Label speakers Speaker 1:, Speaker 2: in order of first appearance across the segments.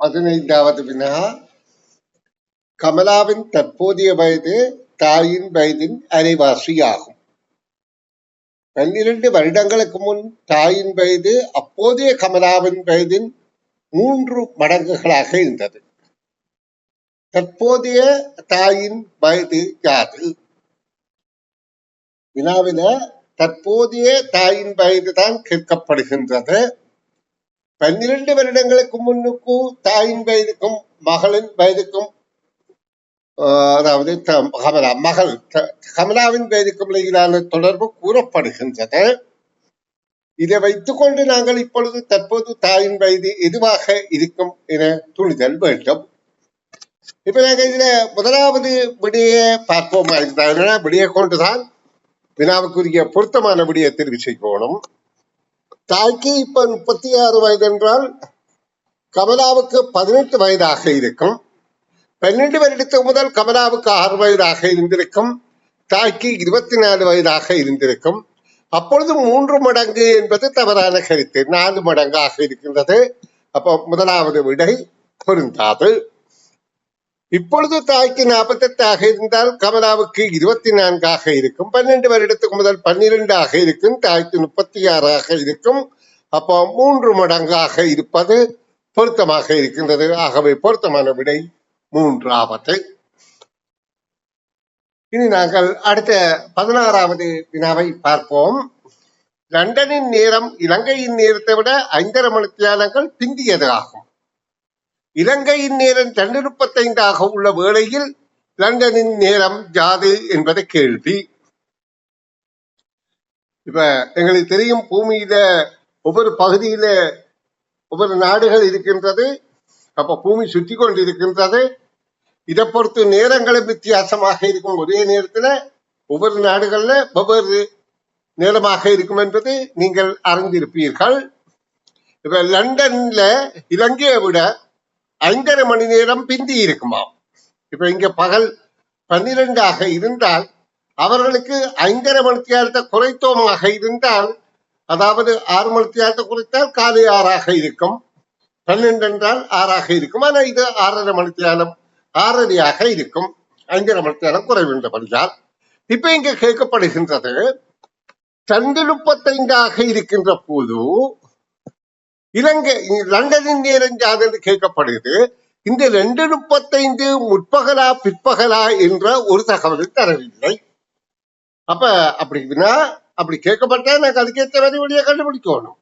Speaker 1: 15வது வினா. கமலாவின் தற்போதைய வயது தாயின் வயதின் அரைவாசி ஆகும். 12 வருடங்களுக்கு முன் தாயின் வயது அப்போதைய கமலாவின் வயதின் 3 மடங்குகளாக இருந்தது. தற்போதைய தாயின் வயது யாது? வினாவில தற்போதைய தாயின் வயது தான் கேட்கப்படுகின்றது. 12 வருடங்களுக்கு முன்னுக்கும் தாயின் வயதுக்கும் மகளின் வயதுக்கும் அதாவது கமலாவின் வயதுக்கும் இடையிலான தொடர்பு கூறப்படுகின்றது. இதை வைத்துக் கொண்டு நாங்கள் இப்பொழுது தற்போது தாயின் வயது எதுவாக இருக்கும் என துணிதல் வேண்டும். இப்ப நாங்கள் இதுல முதலாவது விடையை பார்ப்போம். விடையை கொண்டுதான் வினாவுக்குரிய பொருத்தமான விடையை தெரிவு செய்யணும். தாய்க்கு இப்ப 36 வயது என்றால் கமலாவுக்கு 18 வயதாக இருக்கும். 12 வருடத்துக்கு முதல் கமலாவுக்கு 6 வயதாக இருந்திருக்கும். தாய்க்கு 24 வயதாக இருந்திருக்கும். அப்பொழுது 3 மடங்கு என்பது தவறான கருத்து. 4 மடங்காக இருக்கின்றது. அப்போ முதலாவது விடை பொருந்தாது. இப்பொழுது தாய்க்கு 48 இருந்தால் கமலாவுக்கு 24 இருக்கும். 12 வருடத்துக்கு முதல் 12 இருக்கும். தாய்க்கு 36 இருக்கும். அப்போ 3 மடங்காக இருப்பது பொருத்தமாக இருக்கின்றது. ஆகவே பொருத்தமான விடை 3வது. இனி நாங்கள் அடுத்த 16வது வினாவை பார்ப்போம். லண்டனின் நேரம் இலங்கையின் நேரத்தை விட 5.5 மணித்தியாலங்கள் பிந்தியது ஆகும். இலங்கையின் நேரம் 2:35 உள்ள வேளையில் லண்டனின் நேரம் யாது என்பது கேள்வி. இப்ப எங்களுக்கு தெரியும், பூமியில ஒவ்வொரு பகுதியில ஒவ்வொரு நாடுகள் இருக்கின்றது. அப்ப பூமி சுற்றி கொண்டு இருக்கின்றது. இதை பொறுத்து நேரங்களும் வித்தியாசமாக இருக்கும். ஒரே நேரத்துல ஒவ்வொரு நாடுகள்ல ஒவ்வொரு நேரமாக இருக்கும் என்பது நீங்கள் அறிந்திருப்பீர்கள். இப்ப லண்டன்ல இலங்கையை விட 5.5 மணி நேரம் பிந்தி இருக்குமாம். இப்ப இங்க பகல் 12 இருந்தால் அவர்களுக்கு 5.5 மணித்தியாலத்தை குறைத்தோமாக இருந்தால், அதாவது 6 மணித்தியாலத்தை குறைத்தால் காலை 6 இருக்கும். 12 என்றால் 6 இருக்கும். ஆனா இது 6.5 மணித்தியாலம் 6.5 இருக்கும். 5.5 மணித்தியாலம் குறைவின்றபடியால் இப்ப இங்க கேட்கப்படுகின்றது, 2:35 இருக்கின்ற போது இலங்கை லண்டனின் நேரம் யாது என்று கேட்கப்படுகிறது. இந்த 2:35 முற்பகலா பிற்பகலா என்ற ஒரு தகவல் தரவில்லை. அப்ப அப்படின்னா அப்படி கேட்கப்பட்டா நாங்கள் அதுக்கேற்ற வழியை கண்டுபிடிக்கணும்.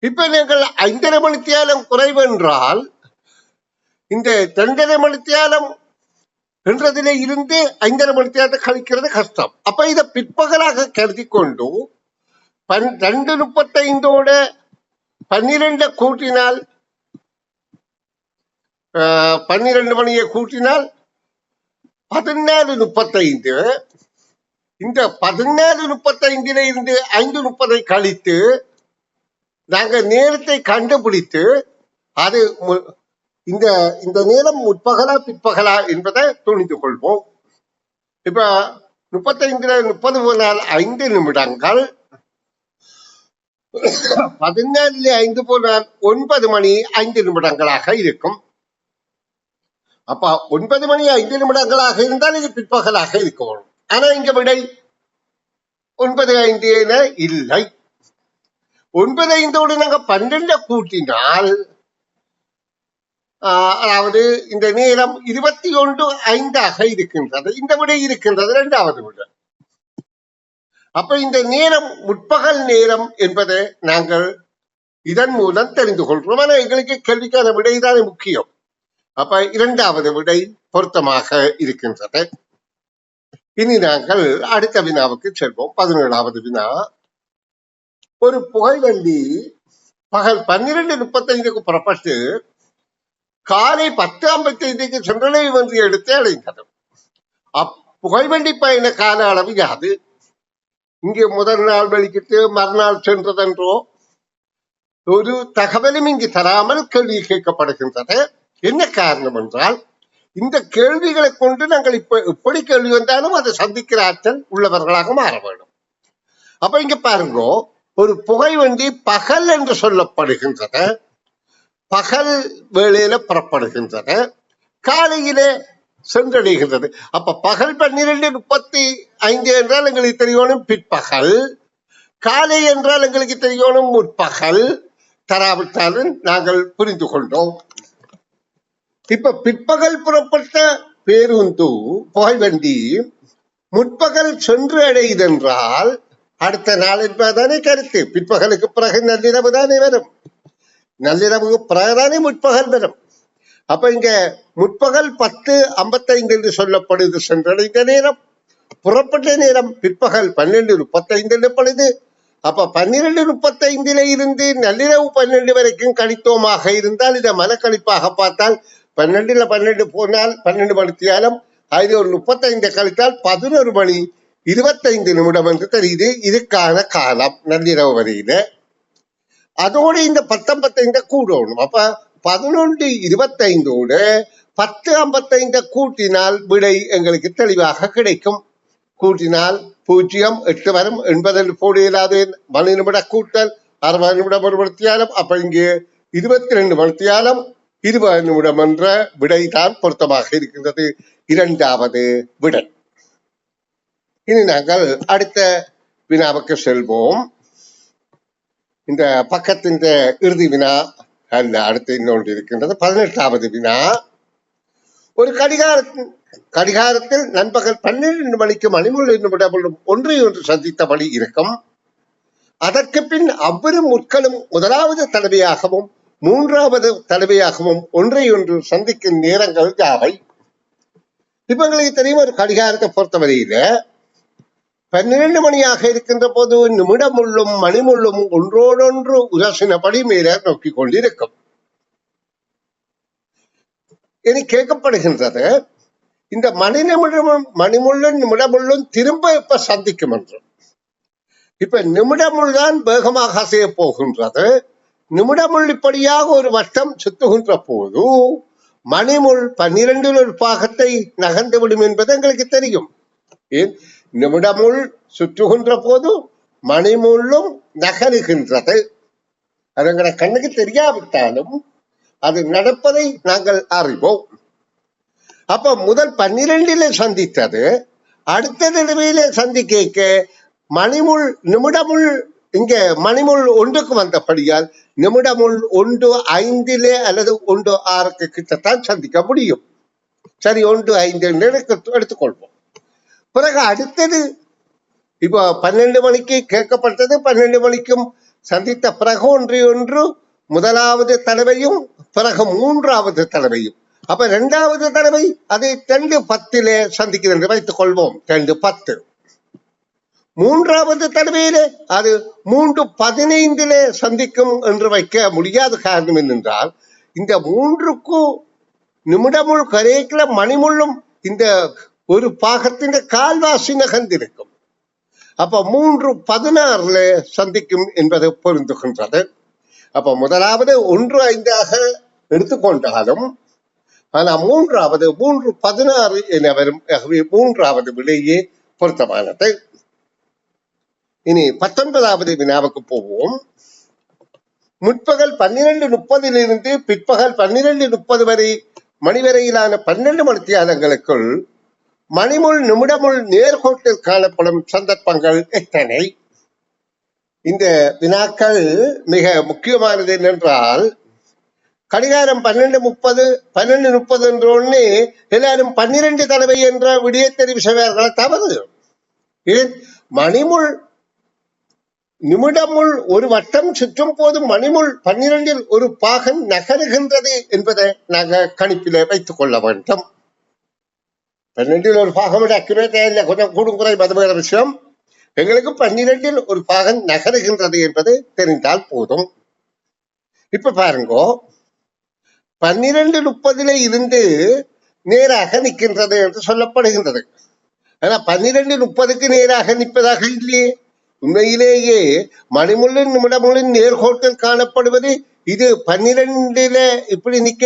Speaker 1: இப்ப நீங்கள் 5.5 மணித்தியாலம் குறைவென்றால் இந்த 2.5 மணித்தியாலம் என்றதிலே இருந்து 5.5 மணித்தியாலத்தை கழிக்கிறது கஷ்டம். அப்ப இதை பிற்பகலாக கருதி கொண்டு 2:35 12 கூட்டினால் 12 மணியை கூட்டினால் 14:35. இந்த 14:35 இருந்து 5:30 கழித்து நாங்கள் நேரத்தை கண்டுபிடித்து அது இந்த நேரம் முற்பகலா பிற்பகலா என்பதை துணிந்து கொள்வோம். இப்ப 35 30 போனால் 5 நிமிடங்கள், 14 5 போனால் 9 மணி 5 நிமிடங்களாக இருக்கும். அப்ப 9 மணி 5 நிமிடங்களாக இருந்தால் இது பிற்பகலாக இருக்கணும். ஆனா இங்க விடை 9:05 இல்லை. 9:05 நாங்க 12 கூட்டினால் அதாவது இந்த நேரம் 21:05 இருக்கின்றது. இந்த விடை இருக்கின்றது 2வது விடை. அப்ப இந்த நேரம் முற்பகல் நேரம் என்பதை நாங்கள் இதன் மூலம் தெரிந்து கொள்கிறோம். ஆனா எங்களுக்கு கேள்விக்கான விடைதானே முக்கியம். அப்ப 2வது விடை பொருத்தமாக இருக்கின்றது. இனி நாங்கள் அடுத்த வினாவுக்கு செல்வோம். 17வது வினா. ஒரு புகைவண்டி பகல் 12:35 புறப்பட்டு காலை 10:55 சென்றலை வந்து எடுத்து அடைந்தது. புகைவண்டி பயண கால அளவு யாது? இங்கே முதல் நாள் வெளிக்கிட்டு மறுநாள் சென்றதென்றோ ஒரு தகவலும் இங்கு தராமல் கேள்வி கேட்கப்படுகின்றது. என்ன காரணம் என்றால், இந்த கேள்விகளை கொண்டு நாங்கள் இப்ப எப்படி கேள்வி வந்தாலும் அதை சந்திக்கிற ஆற்றல் உள்ளவர்களாக மாற வேண்டும். அப்ப இங்க பாருங்க, ஒரு புகைவண்டி பகல் என்று சொல்லப்படுகின்றது. பகல் வேளையில புறப்படுகின்றன, காலையில சென்றடைகின்றது. அப்ப பகல் 12:35 என்றால் எங்களுக்கு தெரியணும் பிற்பகல், காலை என்றால் எங்களுக்கு தெரியணும் முற்பகல். தராவிட்டாலும் நாங்கள் புரிந்து கொண்டோம். இப்ப பிற்பகல் புறப்பட்ட பேருந்து புகைவண்டி முற்பகல் சென்று அடையுதென்றால் அடுத்த நாள் என்பதுதானே கருத்து. பிற்பகலுக்கு பிறகு நள்ளிரவு தானே வரும், நள்ளிரவுக்கு பிறகுதானே முற்பகல் வரும். அப்ப இங்க முற்பகல் 10:55 என்று சொல்லப்படுது சென்றடைந்த நேரம், புறப்பட்ட நேரம் பிற்பகல் 12:35 எனப்படுது. அப்ப 12:35 இருந்து நள்ளிரவு 12 வரைக்கும் கழித்தோமாக இருந்தால் இதை மனக்கழிப்பாக பார்த்தால் 12 12 போனால் 12 மணித்தியாலம், அதில் ஒரு 35 கழித்தால் 11:25 என்று தெரியுது. இதுக்கான காலம் நள்ளிரவு வரையில. அதோடு இந்த 10:55 கூடணும். அப்ப 11:25 10:55 கூட்டினால் விடை எங்களுக்கு தெளிவாக கிடைக்கும். கூட்டினால் 0 8 வரும், 80 போடு இயலாது, மணி நிமிட கூட்டல் 60 நிமிடம் ஒரு மணித்தியாலம். அப்ப இங்கே 22 மணித்தியாலம் 20 நிமிடம் என்ற விடைதான் பொருத்தமாக இருக்கின்றது, இரண்டாவது விடை. இனி நாங்கள் அடுத்த வினாவுக்கு செல்வோம். இந்த பக்கத்தின் இறுதி வினா அல்ல, அடுத்து இன்னொன்று இருக்கின்றது. 18வது வினா. ஒரு கடிகாரத்தில் நண்பகல் 12 மணிக்கு மணிமுள் என்னும் ஒன்றை ஒன்று சந்தித்தபடி இருக்கும். அதற்கு பின் அவ்வொரு முட்களும் முதலாவது தடவையாகவும் மூன்றாவது தடவையாகவும் ஒன்றை ஒன்று சந்திக்கும் நேரங்கள் யாவை? இப்ப எங்களுக்கு தெரியும், ஒரு கடிகாரத்தை பொறுத்தவரையில 12 மணியாக இருக்கின்ற போது நிமிடமுள்ளும் மணிமுள்ளும் ஒன்றோடொன்று உரசினபடி மேல நோக்கி கொண்டிருக்கும். இனி கேட்கப்படுகின்றது, இந்த மணி நிமிடமும் மணிமுள்ளும் நிமிடமுள்ளும் திரும்ப இப்ப சந்திக்கும் என்று. இப்ப நிமிடமுள் தான் வேகமாக அசைய போகின்றது. நிமிடமுள் இப்படியாக ஒரு வட்டம் சுத்துகின்ற போது மணிமுள் 12 ஒரு பாகத்தை நகர்ந்து விடும் என்பது எங்களுக்கு தெரியும். ஏன், நிமிடமுள் சுற்றுகின்ற போது மணிமுள்ளும் நகருகின்றது. அது எங்களை கண்ணுக்கு தெரியாவிட்டாலும் அது நடப்பதை நாங்கள் அறிவோம். அப்ப முதல் 12 சந்தித்தது அடுத்த தடவையில சந்திக்க மணிமுள் நிமிடமுள் இங்க மணிமுள் 1க்கு வந்தபடியால் நிமிடமுள் 1:05 அல்லது 1:06 கிட்டத்தான் சந்திக்க முடியும். சரி, 1:05 எடுத்துக்கொள்வோம். பிறகு அடுத்தது இப்போ 12 மணிக்கு கேட்கப்பட்டது, 12 மணிக்கும் சந்தித்த பிறகு ஒன்று முதலாவது தடவையும் பிறகு மூன்றாவது தடவையும். அப்ப 2வது தடவை அதை 2:10 சந்திக்கிறது வைத்துக் கொள்வோம், 2:10. மூன்றாவது தடவையில அது 3:15 சந்திக்கும் என்று வைக்க முடியாத காரணம் என்னென்றால், இந்த 3க்கும் நிமிடமுள் கரைக்குள்ள மணிமுள்ளும் இந்த ஒரு பாகத்தின் கால்வாசி நகர்ந்திருக்கும். அப்ப 3:16 சந்திக்கும் என்பது பொருந்துகின்றது. அப்ப முதலாவது 1:05 எடுத்துக்கொண்டாலும் ஆனா மூன்றாவது 3:16 என வரும். மூன்றாவது விடையே பொருத்தமானது. இனி 19வது வினாவுக்கு போவோம். முற்பகல் 12:30 பிற்பகல் 12:30 வரை மணி வரையிலான 12 மணித்தியாலங்களுக்குள் மணிமுள் நிமிடமுள் நேர்கோட்டில் காணப்படும் சந்தர்ப்பங்கள் எத்தனை? இந்த வினாக்கள் மிக முக்கியமானது என்னென்றால், கடிகாரம் 12:30 என்ற ஒண்ணு எல்லாரும் 12 தடவை என்ற விடிய தெரிவு செய்வார்களை தவறு. ஏன், மணிமுள் நிமிடமுள் ஒரு வட்டம் சுற்றும் போது மணிமுள் 12 ஒரு பாகன் நகருகின்றது என்பதை நாங்கள் கணிப்பில வைத்துக் கொள்ள வேண்டும். 12 ஒரு பாகம் அக்யூரேட்டா இல்லை, கொஞ்சம் கூடும் குறை மதுமையான விஷயம். எங்களுக்கு 12 ஒரு பாகம் நகருகின்றது என்பது தெரிந்தால் போதும். இப்ப பாருங்க, 12:30 இருந்து நேராக நிற்கின்றது என்று சொல்லப்படுகின்றது. ஆனா 12:30 நேராக நிற்பதாக இல்லையே. உண்மையிலேயே மணிமுள்ளின் நிமிடமுள்ளின் நேர்கோட்டில் காணப்படுவது இது 12 இப்படி நிக்க,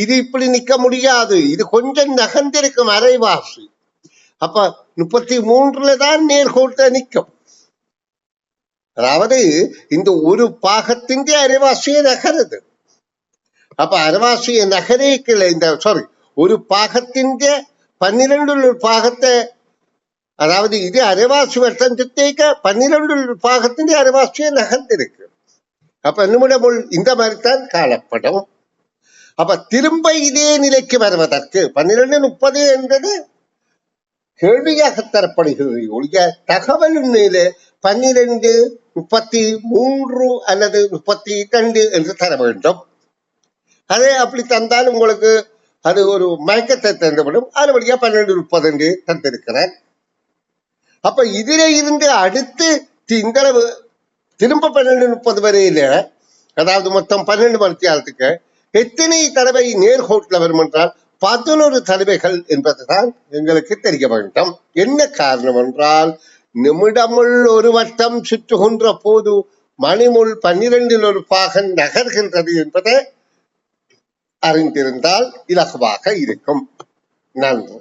Speaker 1: இது இப்படி நிக்க முடியாது. இது கொஞ்சம் நகர்ந்திருக்கும், அரைவாசி. அப்ப 33 தான் நேர்கோட்டை நிற்கும். அதாவது இந்த ஒரு பாகத்தின் அரைவாசியை நகருது. அப்ப அரைவாசிய நகரேக்குள்ள இந்த ஒரு பாகத்திൻ്റെ 12 பாகത്തെ அதாவது இது அரைவாசி வருஷத்துக்கு 12 பாகத்திൻ്റെ அரைவாசியை நகர்ந்திருக்கு. அப்ப நம்முடைய இந்த மாதிரித்தான் காணப்படும். அப்ப திரும்ப இதே நிலைக்கு வருவதற்கு 12:30 என்பது கேள்வியாக தரப்படுகிறது ஒழிய தகவல் உண்மையிலே 12:33 அல்லது 32 என்று தர வேண்டும். அதே அப்படி தந்தால் உங்களுக்கு அது ஒரு மயக்கத்தை தந்துவிடும். அதுபடியா 12:30 என்று தந்திருக்கிறேன். அப்ப இதுல இருந்து அடுத்து இந்த திரும்ப 12:30 வரையில, அதாவது மொத்தம் 12 மணித்தியாலத்துக்கு எத்தனை தடவை நேர்கோட்டில் வரும் என்றால் 11 தடவைகள் என்பதுதான் எங்களுக்கு தெரிய வேண்டும். என்ன காரணம் என்றால் நிமிடமுள் ஒரு வட்டம் சுற்றுகின்ற போது மணிமுள் 12 ஒரு பாகம் நகர்கின்றது என்பதை அறிந்திருந்தால் இலகுவாக இருக்கும். நன்றி.